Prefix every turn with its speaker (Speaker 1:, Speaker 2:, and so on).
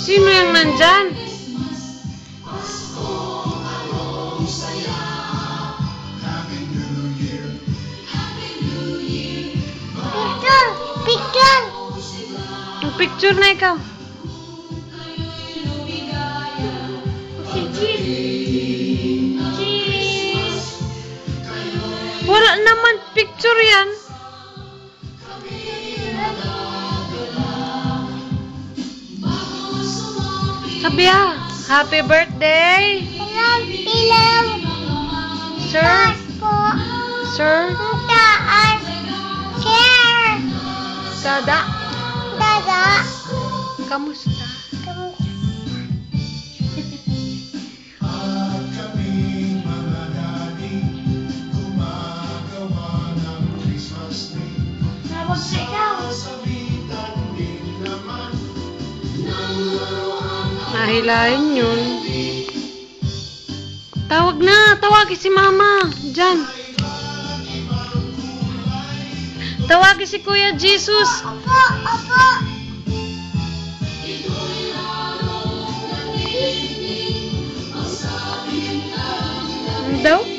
Speaker 1: Sino yung nandyan?
Speaker 2: Picture! Picture!
Speaker 1: Picture na ikaw.
Speaker 2: Si Cheese! Cheese!
Speaker 1: Wala naman picture yan. Sabi happy birthday.
Speaker 2: Ilang!
Speaker 1: Sir?
Speaker 2: Po!
Speaker 1: Sir?
Speaker 2: Ang taas! Share!
Speaker 1: Dada?
Speaker 2: Dada!
Speaker 1: Kamusta?
Speaker 2: Tawag sa ikaw!
Speaker 1: Nahilahin yun. Tawag na. Tawagin si Mama. Diyan. Tawagin si Kuya Jesus.
Speaker 2: Opo! Opo!
Speaker 1: Ano daw?